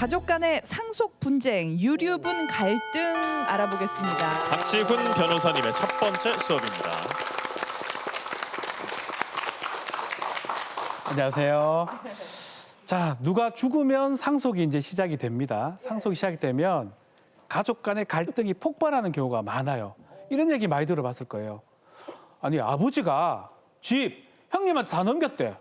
가족 간의 상속 분쟁, 유류분 갈등 알아보겠습니다. 박지훈 변호사님의 첫 번째 수업입니다. 안녕하세요. 자, 누가 죽으면 상속이 이제 시작이 됩니다. 상속이 시작이 되면 가족 간의 갈등이 폭발하는 경우가 많아요. 이런 얘기 많이 들어봤을 거예요. 아니, 아버지가 집 형님한테 다 넘겼대.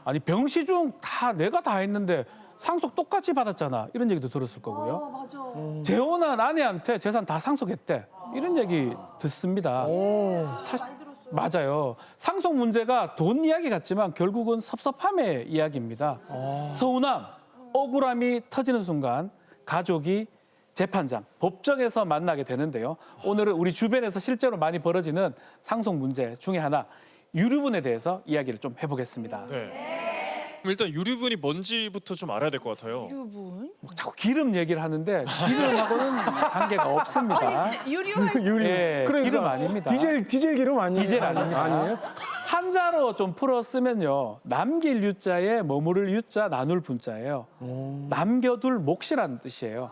아니, 병시중 다 내가 다 했는데 상속 똑같이 받았잖아. 이런 얘기도 들었을 거고요. 맞아. 재혼한 아내한테 재산 다 상속했대. 이런 얘기 듣습니다. 맞아요. 상속 문제가 돈 이야기 같지만 결국은 섭섭함의 이야기입니다. 서운함, 억울함이 터지는 순간 가족이 재판장, 법정에서 만나게 되는데요. 오늘은 우리 주변에서 실제로 많이 벌어지는 상속 문제 중에 하나, 유류분에 대해서 이야기를 좀 해보겠습니다. 네. 그럼 일단 유류분이 뭔지부터 좀 알아야 될 것 같아요. 유류분? 자꾸 기름 얘기를 하는데 기름하고는 관계가 없습니다. 아니, 유류할 유리. 예, 기름 아닙니다. 디젤 기름 아니에요? 디젤 아닙니다. 아니에요? 한자로 좀 풀어 쓰면요. 남길 유자에 머무를 유자, 나눌 분자예요. 남겨둘 몫이라는 뜻이에요.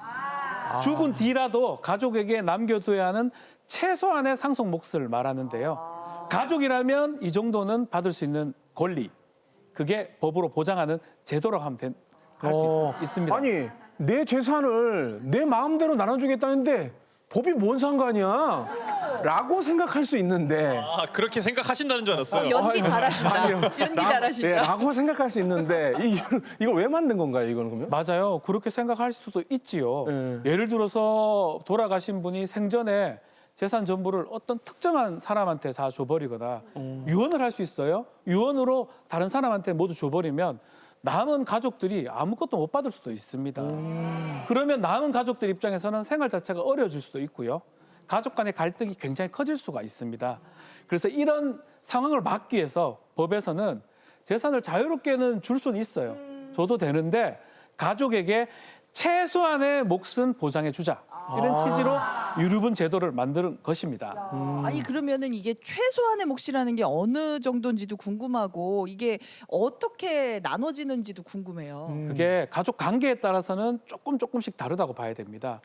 죽은 뒤라도 가족에게 남겨둬야 하는 최소한의 상속 몫을 말하는데요. 가족이라면 이 정도는 받을 수 있는 권리, 그게 법으로 보장하는 제도라고 하면 할 수 있습니다. 아니, 내 재산을 내 마음대로 나눠주겠다는데 법이 뭔 상관이야? 라고 생각할 수 있는데. 아, 그렇게 생각하신다는 줄 알았어요. 연기 잘하신다. 아니요. 연기 잘하신다. 네, 라고 생각할 수 있는데 이걸 왜 만든 건가요, 이거는 그러면? 맞아요. 그렇게 생각할 수도 있지요. 네. 예를 들어서 돌아가신 분이 생전에 재산 전부를 어떤 특정한 사람한테 다 줘버리거나 유언을 할 수 있어요. 유언으로 다른 사람한테 모두 줘버리면 남은 가족들이 아무것도 못 받을 수도 있습니다. 그러면 남은 가족들 입장에서는 생활 자체가 어려워질 수도 있고요. 가족 간의 갈등이 굉장히 커질 수가 있습니다. 그래서 이런 상황을 막기 위해서 법에서는 재산을 자유롭게는 줄 수는 있어요. 줘도 되는데 가족에게 최소한의 몫은 보장해 주자. 이런 취지로 유류분 제도를 만드는 것입니다. 아니 그러면은 이게 최소한의 몫이라는 게 어느 정도인지도 궁금하고 이게 어떻게 나눠지는지도 궁금해요. 그게 가족 관계에 따라서는 조금씩 다르다고 봐야 됩니다.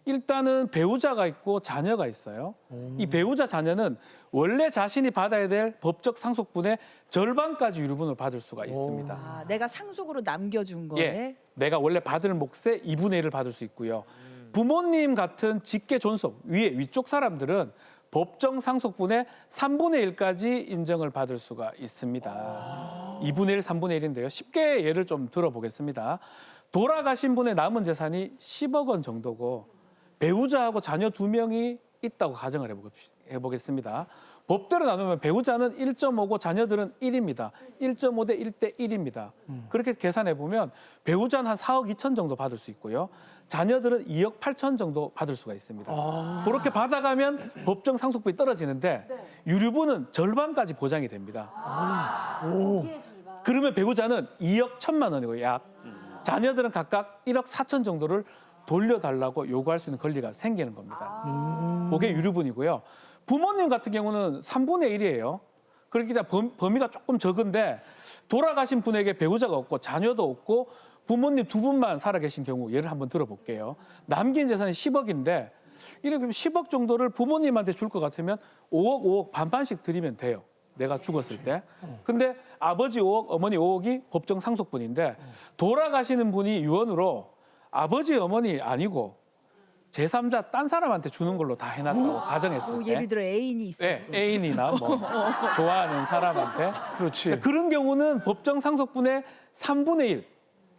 일단은 배우자가 있고 자녀가 있어요. 이 배우자 자녀는 원래 자신이 받아야 될 법적 상속분의 절반까지 유류분을 받을 수가 있습니다. 아, 내가 상속으로 남겨준 거에 예, 내가 원래 받을 몫의 2분의 1을 받을 수 있고요. 부모님 같은 직계 존속, 위쪽 사람들은 법정 상속분의 3분의 1까지 인정을 받을 수가 있습니다. 2분의 1, 3분의 1인데요. 쉽게 예를 좀 들어보겠습니다. 돌아가신 분의 남은 재산이 10억 원 정도고 배우자하고 자녀 2명이 있다고 가정을 해보겠습니다. 법대로 나누면 배우자는 1.5고 자녀들은 1입니다. 1.5 대 1대 1입니다. 그렇게 계산해 보면 배우자는 한 4억 2천 정도 받을 수 있고요. 자녀들은 2억 8천 정도 받을 수가 있습니다. 그렇게 받아가면 법정 상속분이 떨어지는데 유류분은 절반까지 보장이 됩니다. 그러면 배우자는 2억 1천만 원이고 약 자녀들은 각각 1억 4천 정도를 돌려달라고 요구할 수 있는 권리가 생기는 겁니다. 그게 유류분이고요. 부모님 같은 경우는 3분의 1이에요. 그렇기 때문에 범위가 조금 적은데 돌아가신 분에게 배우자가 없고 자녀도 없고 부모님 2분만 살아계신 경우 예를 한번 들어볼게요. 남긴 재산이 10억인데 이렇게 10억 정도를 부모님한테 줄 것 같으면 5억 반반씩 드리면 돼요. 내가 죽었을 때. 근데 아버지 5억, 어머니 5억이 법정 상속분인데 돌아가시는 분이 유언으로 아버지, 어머니 아니고 제3자 딴 사람한테 주는 걸로 다 해놨다고 가정했을 때. 예를 들어 애인이 있었어. 네, 애인이나 뭐 좋아하는 사람한테. 그렇지. 그런 경우는 법정 상속분의 3분의 1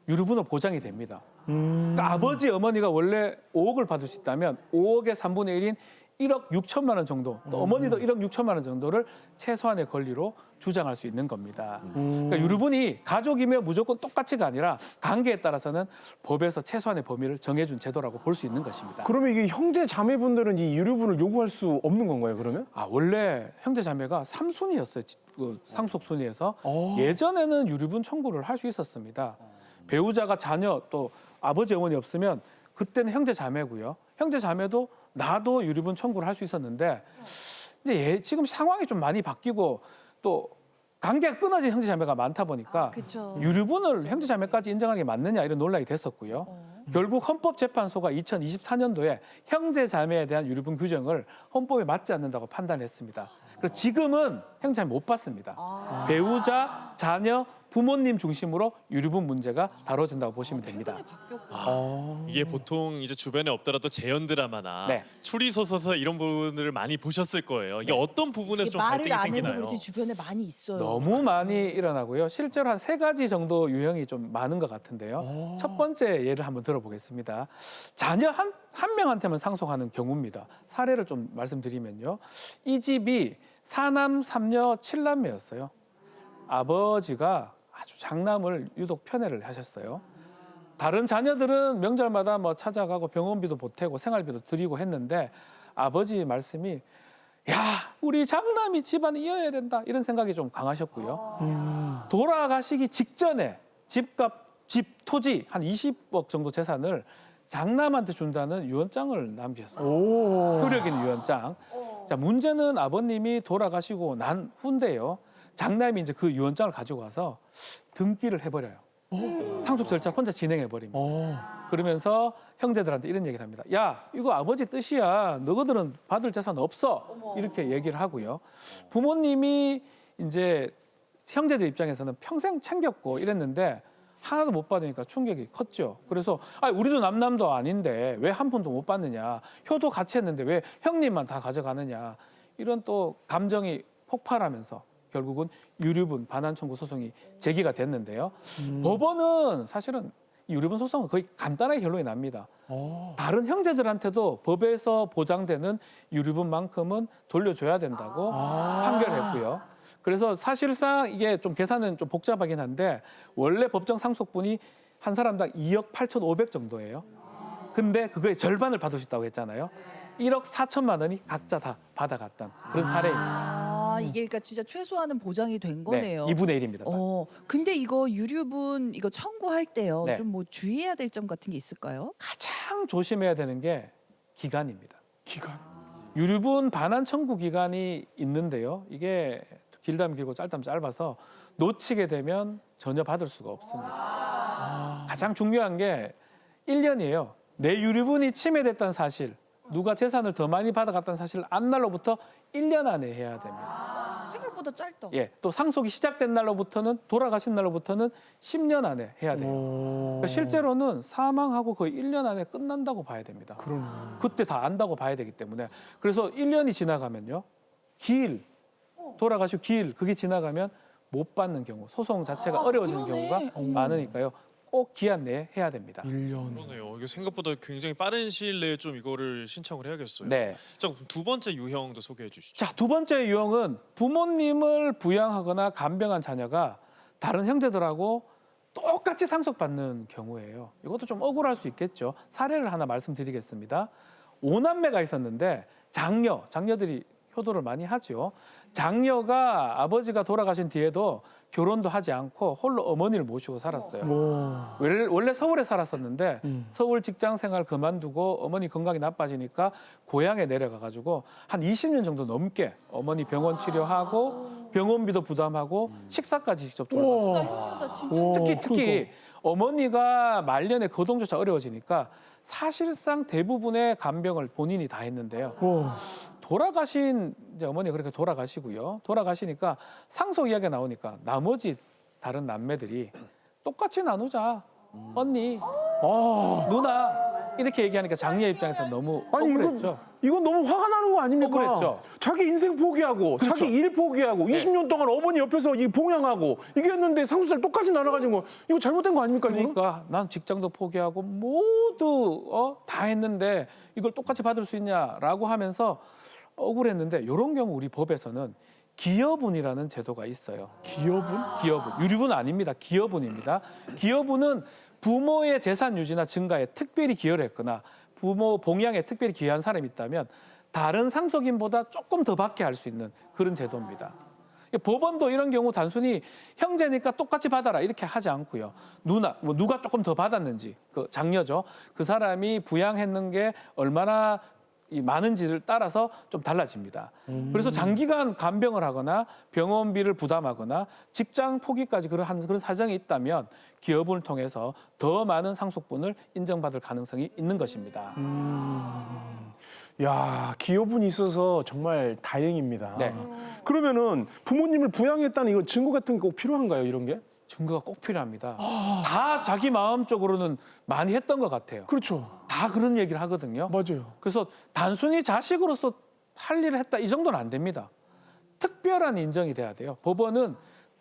유류분으로 보장이 됩니다. 그러니까 아버지, 어머니가 원래 5억을 받을 수 있다면 5억의 3분의 1인 1억 6천만 원 정도, 또 어머니도 1억 6천만 원 정도를 최소한의 권리로 주장할 수 있는 겁니다. 그러니까 유류분이 가족이며 무조건 똑같이가 아니라 관계에 따라서는 법에서 최소한의 범위를 정해준 제도라고 볼 수 있는 것입니다. 그러면 이게 형제 자매분들은 이 유류분을 요구할 수 없는 건가요, 그러면? 원래 형제 자매가 3순위였어요. 그 상속 순위에서. 예전에는 유류분 청구를 할 수 있었습니다. 배우자가 자녀 또 아버지 어머니 없으면 그때는 형제 자매고요. 형제 자매도 나도 유류분 청구를 할 수 있었는데 이제 지금 상황이 좀 많이 바뀌고 또 관계가 끊어진 형제자매가 많다 보니까 그렇죠. 유류분을 형제자매까지 인정하는 게 맞느냐 이런 논란이 됐었고요. 결국 헌법재판소가 2024년도에 형제자매에 대한 유류분 규정을 헌법에 맞지 않는다고 판단했습니다. 그래서 지금은 형제자매 못 받습니다. 배우자, 자녀, 부모님 중심으로 유류분 문제가 다뤄진다고 보시면 됩니다. 이게 보통 이제 주변에 없더라도 재연 드라마나 네. 추리 소설서 이런 부분을 많이 보셨을 거예요. 이게 어떤 부분에서 이게 좀 말을 갈등이 안 해서 생기나요? 그렇지 주변에 많이 있어요. 너무 많이 일어나고요. 실제로 한 3가지 정도 유형이 좀 많은 것 같은데요. 첫 번째 예를 한번 들어보겠습니다. 자녀 한 명한테만 상속하는 경우입니다. 사례를 좀 말씀드리면요. 이 집이 4남 3녀 7남매였어요. 아버지가 아주 장남을 유독 편애를 하셨어요. 다른 자녀들은 명절마다 뭐 찾아가고 병원비도 보태고 생활비도 드리고 했는데 아버지 말씀이 야, 우리 장남이 집안을 이어야 된다 이런 생각이 좀 강하셨고요. 돌아가시기 직전에 집값, 집, 토지 한 20억 정도 재산을 장남한테 준다는 유언장을 남기셨어요. 효력 있는 유언장. 자, 문제는 아버님이 돌아가시고 난 후인데요. 장남이 이제 그 유언장을 가지고 가서 등기를 해버려요. 상속 절차를 혼자 진행해버립니다. 그러면서 형제들한테 이런 얘기를 합니다. 야, 이거 아버지 뜻이야. 너희들은 받을 재산 없어. 이렇게 얘기를 하고요. 부모님이 이제 형제들 입장에서는 평생 챙겼고 이랬는데 하나도 못 받으니까 충격이 컸죠. 그래서 우리도 남남도 아닌데 왜 한 푼도 못 받느냐. 효도 같이 했는데 왜 형님만 다 가져가느냐. 이런 또 감정이 폭발하면서 결국은 유류분 반환 청구 소송이 제기가 됐는데요. 법원은 사실은 유류분 소송은 거의 간단하게 결론이 납니다. 다른 형제들한테도 법에서 보장되는 유류분만큼은 돌려줘야 된다고 판결했고요. 그래서 사실상 이게 좀 계산은 좀 복잡하긴 한데 원래 법정 상속분이 한 사람당 2억 8,500 정도예요. 근데 그거의 절반을 받을 수 있다고 했잖아요. 1억 4천만 원이 각자 다 받아갔던 그런 사례입니다. 이게 그러니까 진짜 최소한은 보장이 된 거네요. 네, 2분의 1입니다. 근데 이거 유류분 이거 청구할 때요. 네. 좀 뭐 주의해야 될 점 같은 게 있을까요? 가장 조심해야 되는 게 기간입니다. 기간. 유류분 반환 청구 기간이 있는데요. 이게 길다면 길고 짧다면 짧아서 놓치게 되면 전혀 받을 수가 없습니다. 가장 중요한 게 1년이에요. 내 유류분이 침해됐다는 사실, 누가 재산을 더 많이 받아갔다는 사실을 안 날로부터 1년 안에 해야 됩니다. 생각보다 짧다. 예, 또 상속이 시작된 날로부터는 돌아가신 날로부터는 10년 안에 해야 돼요. 그러니까 실제로는 사망하고 거의 1년 안에 끝난다고 봐야 됩니다. 그러네. 그때 다 안다고 봐야 되기 때문에 그래서 1년이 지나가면요. 돌아가시고 길 그게 지나가면 못 받는 경우 소송 자체가 어려워지는 그러네. 경우가 많으니까요. 꼭 기한 내에 해야 됩니다. 1년. 그러네요. 이게 생각보다 굉장히 빠른 시일 내에 좀 이거를 신청을 해야겠어요. 네. 자, 그럼 두 번째 유형도 소개해 주시죠. 자, 두 번째 유형은 부모님을 부양하거나 간병한 자녀가 다른 형제들하고 똑같이 상속받는 경우예요. 이것도 좀 억울할 수 있겠죠. 사례를 하나 말씀드리겠습니다. 5남매가 있었는데 장녀들이 효도를 많이 하죠. 장녀가 아버지가 돌아가신 뒤에도 결혼도 하지 않고 홀로 어머니를 모시고 살았어요. 원래 서울에 살았었는데 서울 직장 생활 그만두고 어머니 건강이 나빠지니까 고향에 내려가가지고 한 20년 정도 넘게 어머니 병원 치료하고 병원비도 부담하고 식사까지 직접 돌봤어요. 특히 어머니가 말년에 거동조차 어려워지니까 사실상 대부분의 간병을 본인이 다 했는데요. 돌아가신 이제 어머니 그렇게 돌아가시고요. 돌아가시니까 상속 이야기가 나오니까 나머지 다른 남매들이 똑같이 나누자. 언니, 누나 이렇게 얘기하니까 장녀 입장에서 너무 억울했죠. 이건 너무 화가 나는 거 아닙니까? 억울했죠. 자기 인생 포기하고 그렇죠. 자기 일 포기하고 20년 동안 어머니 옆에서 이 봉양하고 이게 했는데 상속세를 똑같이 나눠가지고 이거 잘못된 거 아닙니까? 이거는? 그러니까 난 직장도 포기하고 모두 다 했는데 이걸 똑같이 받을 수 있냐라고 하면서 억울했는데 이런 경우 우리 법에서는 기여분이라는 제도가 있어요. 기여분? 유류분 아닙니다. 기여분입니다. 기여분은 부모의 재산 유지나 증가에 특별히 기여를 했거나 부모 봉양에 특별히 기여한 사람이 있다면 다른 상속인보다 조금 더 받게 할 수 있는 그런 제도입니다. 법원도 이런 경우 단순히 형제니까 똑같이 받아라 이렇게 하지 않고요. 누가 조금 더 받았는지 그 장녀죠. 그 사람이 부양했는 게 얼마나 이 많은지를 따라서 좀 달라집니다. 그래서 장기간 간병을 하거나 병원비를 부담하거나 직장 포기까지 그런 사정이 있다면 기업을 통해서 더 많은 상속분을 인정받을 가능성이 있는 것입니다. 야, 기여분이 있어서 정말 다행입니다. 네. 그러면은 부모님을 부양했다는 이거 증거 같은 게 꼭 필요한가요, 이런 게? 증거가 꼭 필요합니다. 다 자기 마음적으로는 많이 했던 것 같아요. 그렇죠. 다 그런 얘기를 하거든요. 맞아요. 그래서 단순히 자식으로서 할 일을 했다 이 정도는 안 됩니다. 특별한 인정이 돼야 돼요. 법원은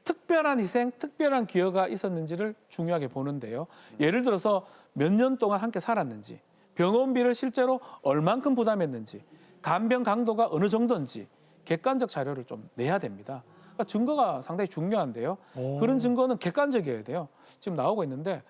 특별한 희생, 특별한 기여가 있었는지를 중요하게 보는데요. 예를 들어서 몇 년 동안 함께 살았는지, 병원비를 실제로 얼만큼 부담했는지, 간병 강도가 어느 정도인지 객관적 자료를 좀 내야 됩니다. 그러니까 증거가 상당히 중요한데요. 그런 증거는 객관적이어야 돼요. 지금 나오고 있는데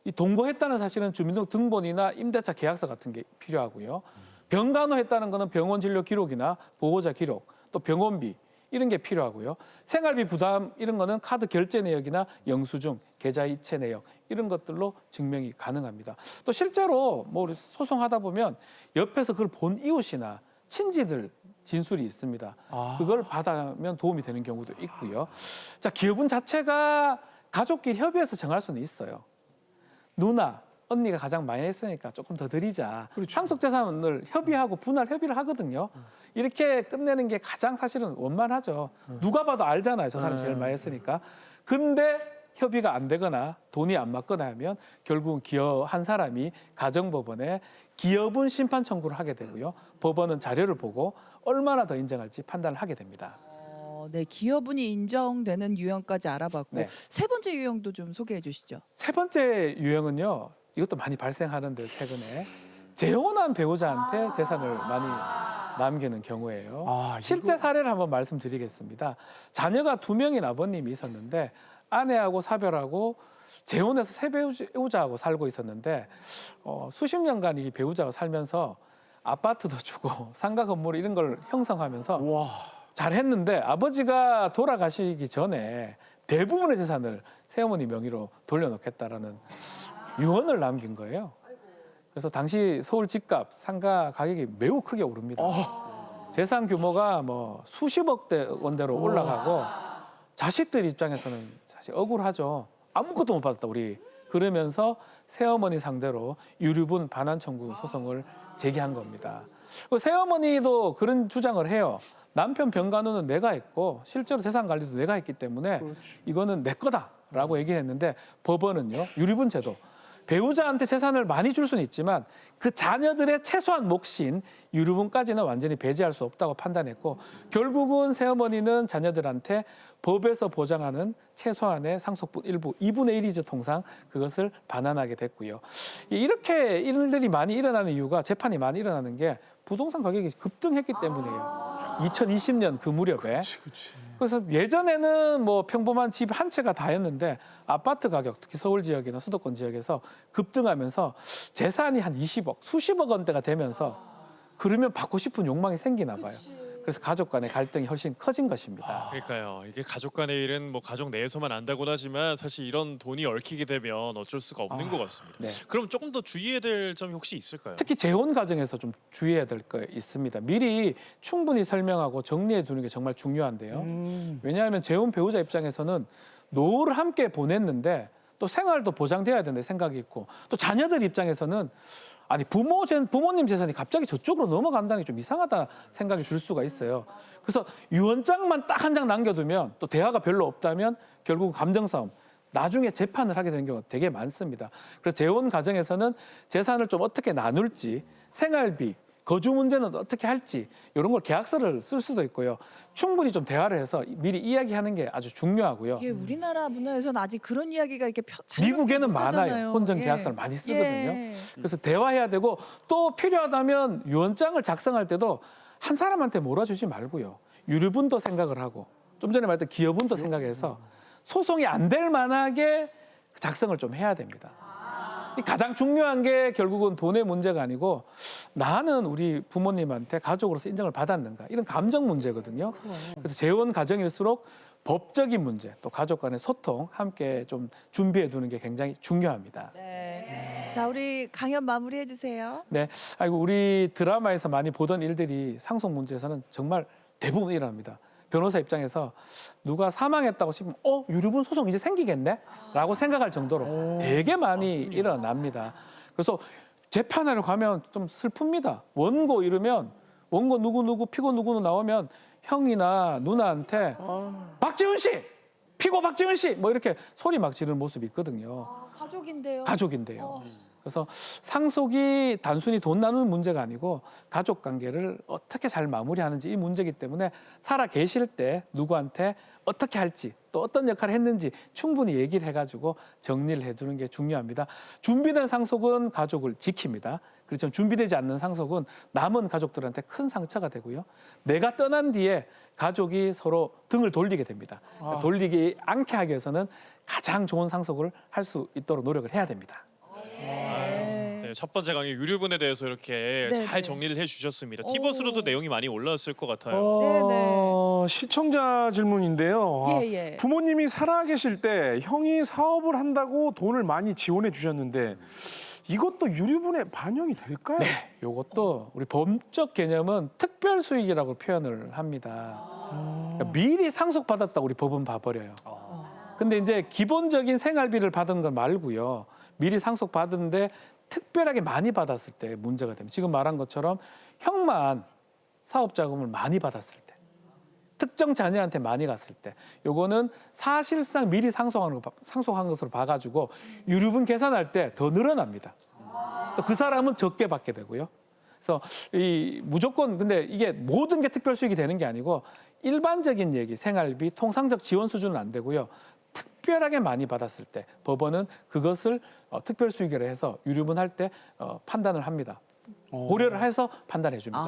이 동거했다는 사실은 주민등록번이나 임대차 계약서 같은 게 필요하고요. 병간호했다는 거는 병원 진료 기록이나 보호자 기록, 또 병원비 이런 게 필요하고요. 생활비 부담 이런 거는 카드 결제 내역이나 영수증, 계좌 이체 내역 이런 것들로 증명이 가능합니다. 또 실제로 뭐 우리 소송하다 보면 옆에서 그걸 본 이웃이나 친지들 진술이 있습니다. 그걸 받으면 도움이 되는 경우도 있고요. 자, 기여분 자체가 가족끼리 협의해서 정할 수는 있어요. 누나, 언니가 가장 많이 했으니까 조금 더 드리자. 상속 재산을 협의하고 분할 협의를 하거든요. 이렇게 끝내는 게 가장 사실은 원만하죠. 누가 봐도 알잖아요. 저 사람이 제일 많이 했으니까. 근데 협의가 안 되거나 돈이 안 맞거나 하면 결국은 기여한 사람이 가정법원에 기여분 심판 청구를 하게 되고요. 법원은 자료를 보고 얼마나 더 인정할지 판단을 하게 됩니다. 네, 기여분이 인정되는 유형까지 알아봤고 네. 세 번째 유형도 좀 소개해 주시죠. 세 번째 유형은요. 이것도 많이 발생하는데 최근에 재혼한 배우자한테 재산을 많이 남기는 경우예요. 실제 사례를 한번 말씀드리겠습니다. 자녀가 2명인 아버님이 있었는데 아내하고 사별하고 재혼해서 새 배우자하고 살고 있었는데 수십 년간 이 배우자와 살면서 아파트도 주고 상가 건물 이런 걸 형성하면서 잘했는데 아버지가 돌아가시기 전에 대부분의 재산을 새어머니 명의로 돌려놓겠다라는 유언을 남긴 거예요. 그래서 당시 서울 집값 상가 가격이 매우 크게 오릅니다. 재산 규모가 뭐 수십억 원대로 올라가고 자식들 입장에서는 사실 억울하죠. 아무것도 못 받았다 우리. 그러면서 새어머니 상대로 유류분 반환 청구 소송을 제기한 겁니다. 새어머니도 그런 주장을 해요. 남편 병간호는 내가 했고 실제로 재산 관리도 내가 했기 때문에 이거는 내 거다라고 얘기했는데 법원은요. 유류분 제도. 배우자한테 재산을 많이 줄 수는 있지만 그 자녀들의 최소한 몫인 유류분까지는 완전히 배제할 수 없다고 판단했고 결국은 새어머니는 자녀들한테 법에서 보장하는 최소한의 상속분 일부 2분의 1이죠 통상 그것을 반환하게 됐고요. 이렇게 일들이 많이 일어나는 이유가 재판이 많이 일어나는 게 부동산 가격이 급등했기 때문이에요. 2020년 그 무렵에. 그래서 예전에는 뭐 평범한 집 한 채가 다였는데 아파트 가격 특히 서울 지역이나 수도권 지역에서 급등하면서 재산이 한 20억, 수십억 원대가 되면서 그러면 받고 싶은 욕망이 생기나 봐요. 그래서 가족 간의 갈등이 훨씬 커진 것입니다. 그러니까요. 이게 가족 간의 일은 뭐 가족 내에서만 안다고는 하지만 사실 이런 돈이 얽히게 되면 어쩔 수가 없는 것 같습니다. 네. 그럼 조금 더 주의해야 될 점이 혹시 있을까요? 특히 재혼 과정에서 좀 주의해야 될 거 있습니다. 미리 충분히 설명하고 정리해 두는 게 정말 중요한데요. 왜냐하면 재혼 배우자 입장에서는 노후를 함께 보냈는데 또 생활도 보장돼야 된다는 생각이 있고 또 자녀들 입장에서는 아니 부모님 재산이 갑자기 저쪽으로 넘어간다는 게 좀 이상하다 생각이 들 수가 있어요. 그래서 유언장만 딱 한 장 남겨두면 또 대화가 별로 없다면 결국 감정 싸움 나중에 재판을 하게 되는 경우가 되게 많습니다. 그래서 재혼 과정에서는 재산을 좀 어떻게 나눌지 생활비 거주 문제는 어떻게 할지 이런 걸 계약서를 쓸 수도 있고요. 충분히 좀 대화를 해서 미리 이야기하는 게 아주 중요하고요. 이게 우리나라 문화에서는 아직 그런 이야기가 이렇게 미국에는 많아요. 하잖아요. 혼전 예. 계약서를 많이 쓰거든요. 예. 그래서 대화해야 되고 또 필요하다면 유언장을 작성할 때도 한 사람한테 몰아주지 말고요. 유류분도 생각을 하고 좀 전에 말했던 기여분도 생각해서 소송이 안 될 만하게 작성을 좀 해야 됩니다. 가장 중요한 게 결국은 돈의 문제가 아니고 나는 우리 부모님한테 가족으로서 인정을 받았는가 이런 감정 문제거든요. 그래서 재혼 과정일수록 법적인 문제 또 가족 간의 소통 함께 좀 준비해 두는 게 굉장히 중요합니다. 네. 자, 우리 강연 마무리해 주세요. 네, 아이고 우리 드라마에서 많이 보던 일들이 상속 문제에서는 정말 대부분 일어납니다. 변호사 입장에서 누가 사망했다고 싶으면 유류분 소송 이제 생기겠네?라고 생각할 정도로 되게 많이 일어납니다. 그래서 재판하러 가면 좀 슬픕니다. 원고 이르면 원고 누구 피고 누구 나오면 형이나 누나한테 박지훈 씨, 피고 박지훈 씨 뭐 이렇게 소리 막 지르는 모습이 있거든요. 가족인데요. 가족인데요. 그래서 상속이 단순히 돈 나누는 문제가 아니고 가족 관계를 어떻게 잘 마무리하는지 이 문제이기 때문에 살아 계실 때 누구한테 어떻게 할지 또 어떤 역할을 했는지 충분히 얘기를 해가지고 정리를 해두는 게 중요합니다. 준비된 상속은 가족을 지킵니다. 그렇지만 준비되지 않는 상속은 남은 가족들한테 큰 상처가 되고요. 내가 떠난 뒤에 가족이 서로 등을 돌리게 됩니다. 돌리지 않게 하기 위해서는 가장 좋은 상속을 할 수 있도록 노력을 해야 됩니다. 네, 첫 번째 강의 유류분에 대해서 이렇게 네, 잘 네. 정리를 해주셨습니다. 티버스로도 내용이 많이 올라왔을 것 같아요. 시청자 질문인데요. 예. 부모님이 살아계실 때 형이 사업을 한다고 돈을 많이 지원해 주셨는데 이것도 유류분에 반영이 될까요? 네, 이것도 우리 법적 개념은 특별 수익이라고 표현을 합니다. 그러니까 미리 상속받았다고 우리 법은 봐버려요. 근데 이제 기본적인 생활비를 받은 건 말고요. 미리 상속받은데 특별하게 많이 받았을 때 문제가 됩니다. 지금 말한 것처럼 형만 사업자금을 많이 받았을 때, 특정 자녀한테 많이 갔을 때, 요거는 사실상 미리 상속한 것으로 봐가지고 유류분 계산할 때 더 늘어납니다. 또 그 사람은 적게 받게 되고요. 그래서 이 무조건 근데 이게 모든 게 특별 수익이 되는 게 아니고 일반적인 얘기, 생활비, 통상적 지원 수준은 안 되고요. 특별하게 많이 받았을 때 법원은 그것을 특별 수익이라 해서 유류분 할 때 판단을 합니다. 고려를 해서 판단해 줍니다.